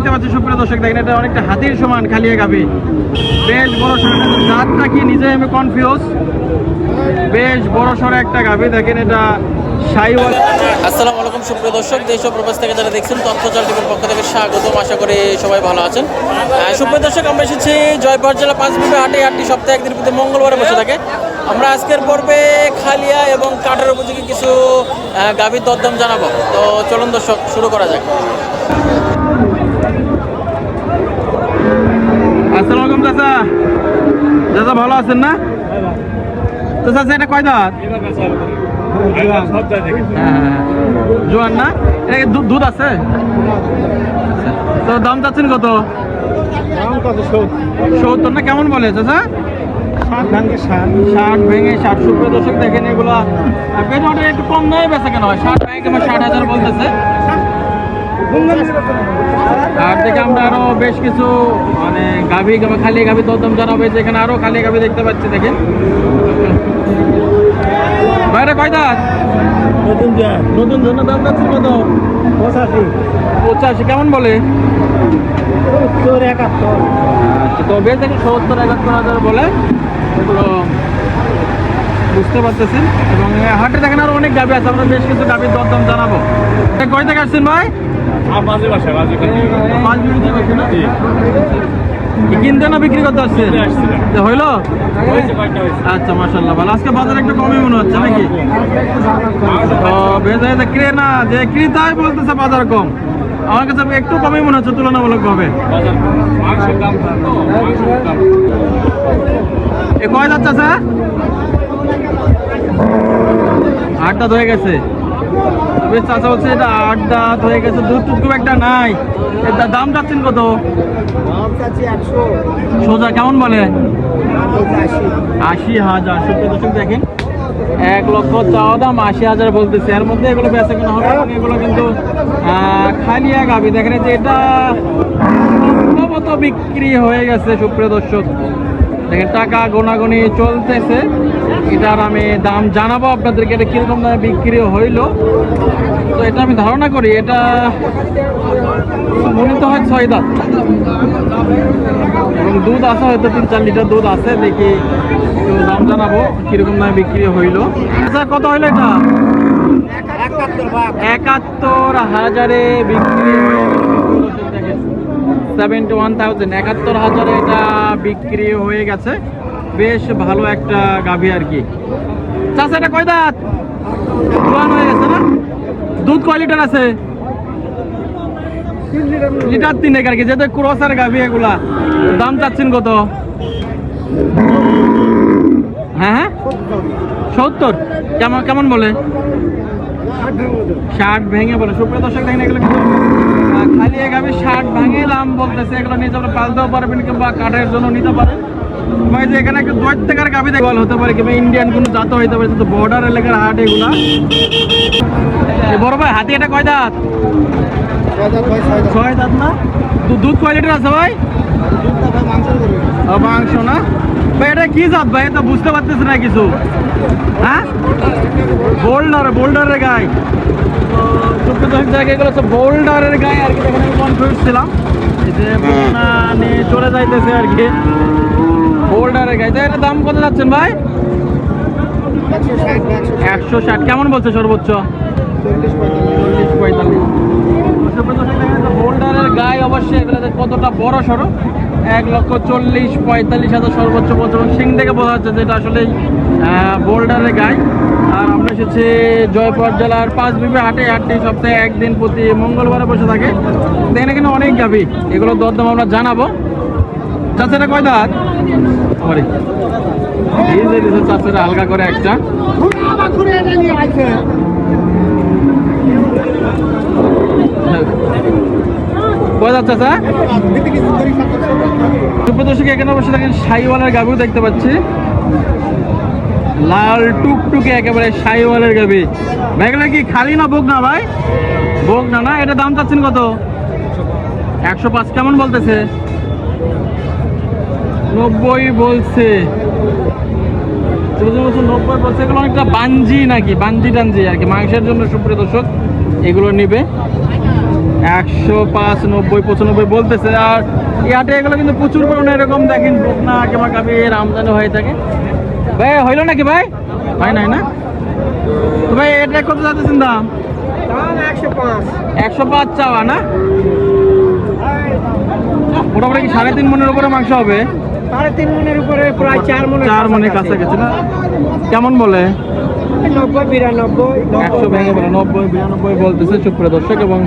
দেখতে পাচ্ছি সুপ্রিয় দর্শক, দেখেন এটা অনেকটা হাতির সমান খালিয়া গাভী, বেশ বড় সড়ো। জাতটা কি নিজে আমি কনফিউজ, বেশ বড় সড়ো একটা গাভী। দেখেন এটা শাহিওয়াল। আসসালামু আলাইকুম সুপ্রিয় দর্শক, দেশ ও প্রবাস থেকে যারা দেখছেন তথ্যজাল টিভির পক্ষ থেকে স্বাগতম। আশা করি সবাই ভালো আছেন। সুপ্রিয় দর্শক, আমরা এসেছি জয়পুর জেলা পাঁচবিবি হাটে। হাটটি সপ্তাহে একদিন প্রতি মঙ্গলবারে বসে থাকে। আমরা আজকের পর্বে খালিয়া এবং কাঠের উপযোগী কিছু গাভীর দরদাম জানাবো। তো চলুন দর্শক, শুরু করা যাক। আসসালামু আলাইকুম চাচা। চাচা ভালো আছেন না? তো চাচা এটা কয় দাঁত? হ্যাঁ, জোয়ান না? দুধ আছে? তো দাম চাচ্ছেন কত? 70 না? কেমন বলে চাচা? 60 ভেঙে 60। সুপ্রিয় দর্শক দেখেন এগুলা পেটে একটু কম নয়, বেচা কেন হয় 60 ভেঙে 60,000 বলতেছে। আর দেখে আমরা আরো বেশ কিছু মানে গাভী খালি গাভী দরদাম জানাবো। যেখানে আরো খালি গাভী দেখতে পাচ্ছি, দেখেন বাইরে কয় দাঁত? নতুন জন্য দাম যাচ্ছে কত? 85। কেমন বলে? 71 তো বেশ দেখি 70-71,000 বলে, এগুলো বুঝতে পারতেছেন। এবং হাটে দেখেন আরো অনেক গাভী আছে, আমরা বেশ কিছু গাভীর দরদাম জানাবো। কয় থেকে আসছেন ভাই? 5 মিনিট বসে না? কিনতে না বিক্রি করতে আসছে? হইলো? আচ্ছা, মাশাআল্লাহ ভালো। আজকে বাজার একটু কমই মনে হচ্ছে নাকি? তো বেজায় ক্রে না যে ক্রেতাই বলতেছে বাজার কম, আমার কাছে একটু কমই মনে হচ্ছে তুলনামূলক ভাবে। এ কয় যাচ্ছে স্যার? 8 দাঁত হয়ে গেছে। বেশ চাচা বলছে এটা 8 দাঁত হয়ে গেছে, দুধ টুধ খুব একটা নাই। এটার দাম যাচ্ছেন কত? সোজা কেমন বলে? 80,000। সুপ্রিয় দর্শক দেখেন 1 লক্ষ চাওয়া দাম, 80,000 বলতেছে। এর মধ্যে এগুলো বেচা কেনা হবে এবং এগুলো কিন্তু খালিয়া গাভী। দেখেন যে এটা সম্ভবত বিক্রি হয়ে গেছে। সুপ্রিয় দর্শক দেখেন টাকা গোনাগুনি চলতেছে, এটার আমি দাম জানাবো আপনাদেরকে, এটা কিরকম দামে বিক্রি হইলো। তো এটা আমি ধারণা করি এটা মনে তো হয় 6 দাঁত এবং দুধ আছে হয়তো 3-4 লিটার দুধ আছে। দেখি তো দাম জানাবো কিরকম দামে বিক্রি হইলো। আচ্ছা কত হইলো এটা? 71,000-এ বিক্রি হয়ে গেল। 71,000, 71,000-এ এটা বিক্রি হয়ে গেছে। বেশ ভালো একটা গাভী আর কি। চাচা এটা কয় দাঁত? জোয়ান হয়ে গেছে না? দুধ কয় লিটার আছে? লিটার 3 আর কি, যেহেতু ক্রসার গাভী এগুলা। দাম চাচ্ছেন কত? হ্যাঁ 70। কেমন বলে? 60 ভেঙে বলে। সুপ্রিয় দর্শক দেখেন এগুলো কিন্তু খালি গাভী 60 ভেঙে দাম বলতেছে। এগুলো নিজে আপনি পালতেও পারবেন কিংবা কাঠের জন্য নিতে পারেন। যে এখানে একটু 10 টাকার গাভী দেখতে হতে পারে কিংবা ইন্ডিয়ান কোনো জাত হইতে পারে, কিন্তু বর্ডার এলাকার হাট এগুলা। বড় ভাই হাতি এটা কয় দাঁত? 6 দাঁত না? দুধ কয় লিটার আছে ভাই? মাংস না ভাই? এটা কি জাত ভাই? এটা বুঝতে পারতেছে না কিছু। হ্যাঁ বোল্ডারের গায়ে। জায়গাগুলো হচ্ছে বোল্ডারের গায়ে আর কি। দেখেন আমি কনফিউজ ছিলাম যে নিয়ে চলে যাইতেছে আর কি বোল্ডারের গায়ে। এটার দাম কত যাচ্ছেন ভাই? 160। কেমন বলছে সর্বোচ্চ? 40-45। বোল্ডারের গায়ে অবশ্যই এগুলো কতটা বড় সড়ো। 1,40,45,000 সর্বোচ্চ বলছে এবং সিং থেকে বোঝা যাচ্ছে যে এটা আসলেই বোল্ডারের গায়ে। আর আমরা এসেছি জয়পুর জেলার পাঁচবিবি হাটে। হাটটি সপ্তাহে একদিন প্রতি মঙ্গলবারে বসে থাকে। দেখেন এখানে অনেক গাভী, এগুলো দরদাম আমরা জানাবো। চাচাটা কয় দাঁত? চাচাটা হালকা করে একটা কয় দাঁত চাচা? সুপ্রদর্শক এখানে বসে দেখেন শাহিওয়ালের গাভীও দেখতে পাচ্ছি, লাল টুকটুকে একেবারে শাহিওয়ালের গাভী। ভাইগুলো কি খালি না বোক না ভাই? বোক না না? এটা দাম চাচ্ছেন কত? 105। কেমন বলতেছে? 90 বলছে। 90 বলছে। এগুলো অনেকটা বাঞ্জি নাকি, বাঞ্জি টাঞ্জি আর কি, মাংসের জন্য। সুপ্রিয় দর্শক এগুলো নিবে 105, 90, 95 বলতেছে। আর এই হাটে এগুলো কিন্তু প্রচুর পরিমাণে এরকম দেখেন বকনা কিংবা গাভীর আমদানি হয়ে থাকে। ভাই হইলো নাকি ভাই? ভাই নাই না তো ভাই, এটা কত যাচ্ছেন দাম? 105 চাওয়া না? মোটামুটি কি 3.5 মনের উপরে মাংস হবে? 3.5 মনের উপরে, প্রায় 4 মনের কাছাকাছি না? কেমন বলে? 90, 92, 100 ভেঙে বলে 90, 92 বলতেছে সুপ্রিয় দর্শক। এবং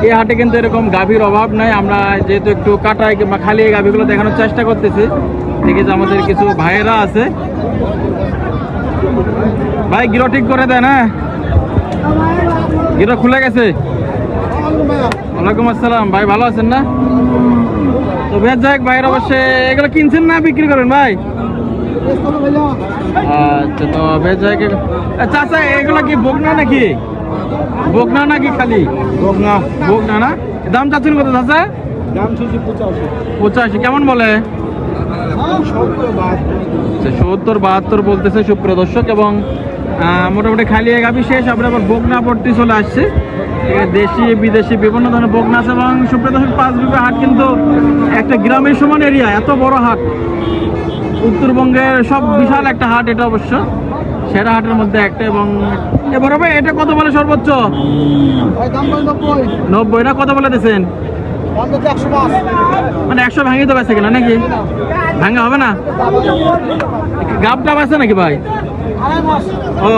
এই হাটে কিন্তু এরকম গাভীর অভাব নাই। আমরা যেহেতু একটু কাটাই কিংবা খালি এই গাভীগুলো দেখানোর চেষ্টা করতেছি, দেখি যে আমাদের কিছু ভাইয়েরা আছে। ভাই গিরো ঠিক করে দেন, হ্যাঁ গিরো খুলে গেছে। ওয়ালাইকুম আসসালাম ভাই, ভালো আছেন না? তো বেশ যাক ভাইয়ের অবশ্যই এগুলো কিনছেন না বিক্রি করেন ভাই? আচ্ছা, তো বেশ যাক। চাচা এগুলো কি বকনা নাকি? বকনা নাকি খালি বকনা? বকনা না? দাম চাচ্ছেন কত চাচা? দাম 85। কেমন বলে? 70, 72 বলতেছে সুপ্রিয় দর্শক। এবং মোটামুটি খালি এক গাভী শেষ, আমরা আবার বকনা পট্টি চলে আসছে। দেশি বিদেশি বিভিন্ন ধরনের বকনা আছে। এবং সুপ্রিয় দর্শক, 5 বিঘা হাট কিন্তু একটা গ্রামের সমান এরিয়া, এত বড় হাট। উত্তরবঙ্গের সব বিশাল একটা হাট এটা, অবশ্য সেরা হাটের মধ্যে একটা। এবং এবার ভাই এটা কত বলে সর্বোচ্চ? 90 না? কত বলে দিয়েছেন? মানে 100 ভাঙিয়ে তো বেছে কিনা নাকি? ভাঙা হবে না? গাবটা আছে নাকি ভাই? ও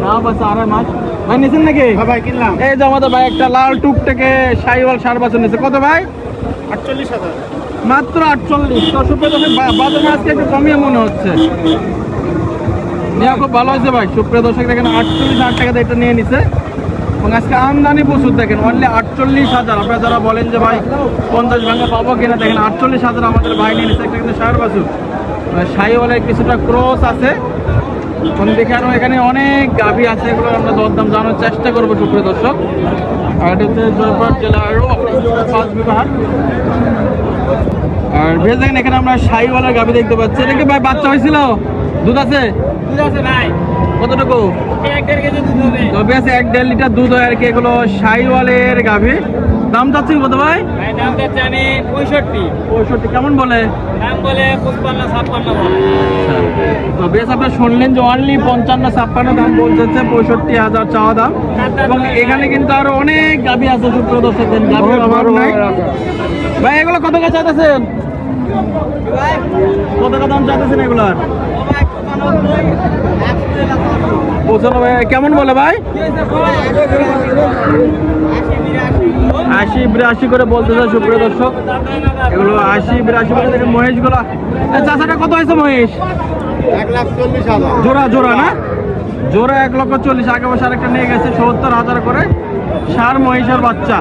গাব আছে 2.5 মাস। ভাই নিছেন নাকি? ভাই কিনলাম। এই যে আমাদের ভাই একটা লাল টুকটাকে সাইওয়াল 4 বছর নিছে। কত ভাই? 48,000। মাত্র 48। তো সুপ্রিয় দর্শক, বাজারে আজকে একটু কমিয়ে মনে হচ্ছে। নিয়ে খুব ভালো হয়েছে ভাই। সুপ্রিয় দর্শক দেখেন 48,000 টাকাতে এটা নিয়ে নিছে। এবং আজকে আমদানি প্রচুর, দেখেন অনলি 48,000। আপনারা যারা বলেন যে ভাই 50 ভাঙা পাবো কিনা, দেখেন 48,000 আমাদের ভাই নিয়ে নিছে। একটা কিন্তু 4 বছর সাইওয়ালের কিছুটা ক্রস আছে। দেখে আরো এখানে অনেক গাভী আছে, এগুলো আমরা দরদাম জানার চেষ্টা করবো সুপ্রিয় দর্শক। আর এটা হচ্ছে জয়পুরহাট জেলার 5 বিঘা হাট। আর বেশ দেখেন এখানে আমরা শাহিওয়ালার গাভী দেখতে পাচ্ছি। এটা কি ভাই বাচ্চা হয়েছিল? দুধ আছে? কতটুকু? 1-1.5 লিটার দুধ হয় আর কি। এগুলো শাহিওয়ালের গাভী। দাম চাচ্ছি কত ভাই? দাম জানি 65। কেমন বলে? দাম বলে 55-56 বলে। তো বেশ আপনারা শুনলেন যে অনলি 55-56 দাম বলছে, 65,000 চাওয়া দাম। এবং এখানে কিন্তু আরো অনেক গাভী আছে সুপ্রিয় দর্শক, গাভীর অভাব নাই। ভাই এগুলো কত টাকা চাইতেছেন? কত টাকা দাম চাইতেছেন এগুলার? 95। কেমন বলে ভাই? 80-82 করে বলতেছে সুপ্রিয় দর্শক। এগুলো 80-82 করে। দেখেন মহিষগুলো, চাচাটা কত হয়েছে মহিষ? 1,40,000 জোড়া জোড়া না? জোড়া 1,40,000। আগে বসে আরেকটা নিয়ে গেছে 70,000 করে। 4 মহিষের বাচ্চা।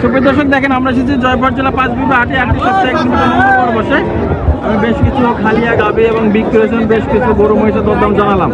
সুপ্রিয় দর্শক দেখেন, আমরা এসেছি জয়পুরহাট জেলা 5 বিঘা হাটে। একটি সপ্তাহে একদিন মঙ্গলবার বসে। আমি বেশ কিছু খালিয়া গাভী এবং বিক্রি হয়েছেন বেশ কিছু গরু মহিষের দরদাম জানালাম।